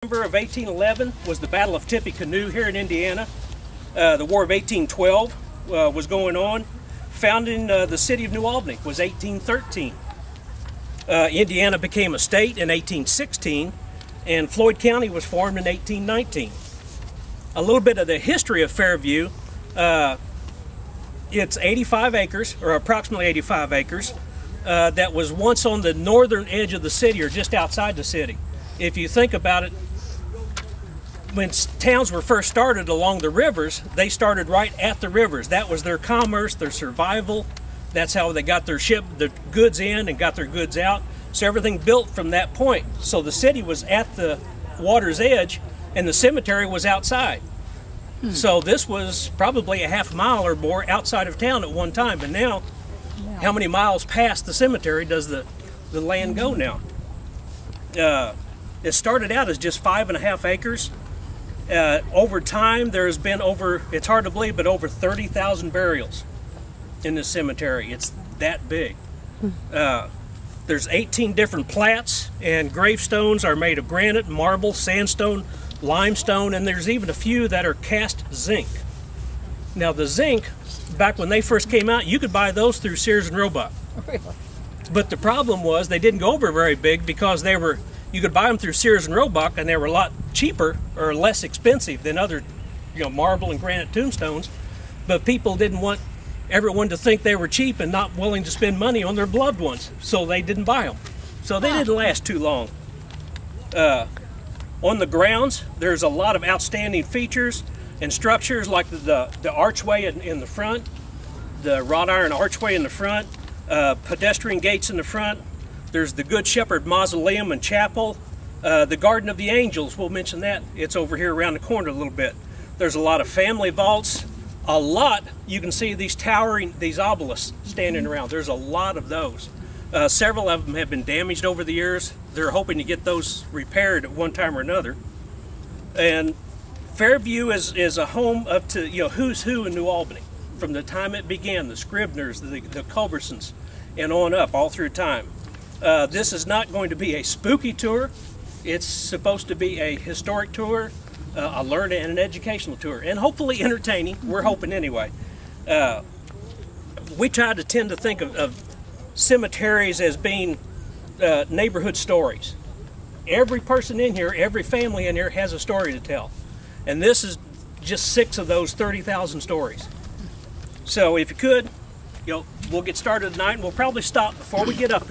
December of 1811 was the Battle of Tippecanoe here in Indiana. The War of 1812 was going on. Founding the city of New Albany was 1813. Indiana became a state in 1816, and Floyd County was formed in 1819. A little bit of the history of Fairview. It's 85 acres, or approximately 85 acres, that was once on the northern edge of the city, or just outside the city. If you think about it, when towns were first started along the rivers, they started right at the rivers. That was their commerce, their survival. That's how they got their goods in and got their goods out. So everything built from that point. So the city was at the water's edge and the cemetery was outside. So this was probably a half mile or more outside of town at one time. But now, how many miles past the cemetery does the land go now? It started out as just 5.5 acres. Over time, there's been it's hard to believe, but over 30,000 burials in this cemetery. It's that big. There's 18 different plats, and gravestones are made of granite, marble, sandstone, limestone, and there's even a few that are cast zinc. Now the zinc, back when they first came out, you could buy those through Sears and Roebuck. But the problem was they didn't go over very big because you could buy them through Sears and Roebuck, and they were a lot cheaper or less expensive than other, marble and granite tombstones. But people didn't want everyone to think they were cheap and not willing to spend money on their beloved ones, so they didn't buy them. So they didn't last too long. On the grounds, there's a lot of outstanding features and structures, like the archway in the front, the wrought iron archway in the front, pedestrian gates in the front. There's the Good Shepherd Mausoleum and Chapel. The Garden of the Angels, we'll mention that. It's over here around the corner a little bit. There's a lot of family vaults. You can see these obelisks standing around. There's a lot of those. Several of them have been damaged over the years. They're hoping to get those repaired at one time or another. And Fairview is a home to who's who in New Albany. From the time it began, the Scribners, the Culbersons, and on up, all through time. This is not going to be a spooky tour. It's supposed to be a historic tour, a learning and an educational tour, and hopefully entertaining. We're hoping anyway. We tend to think of cemeteries as being neighborhood stories. Every person in here, every family in here has a story to tell. And this is just 6 of those 30,000 stories. So if you could, we'll get started tonight, and we'll probably stop before we get up.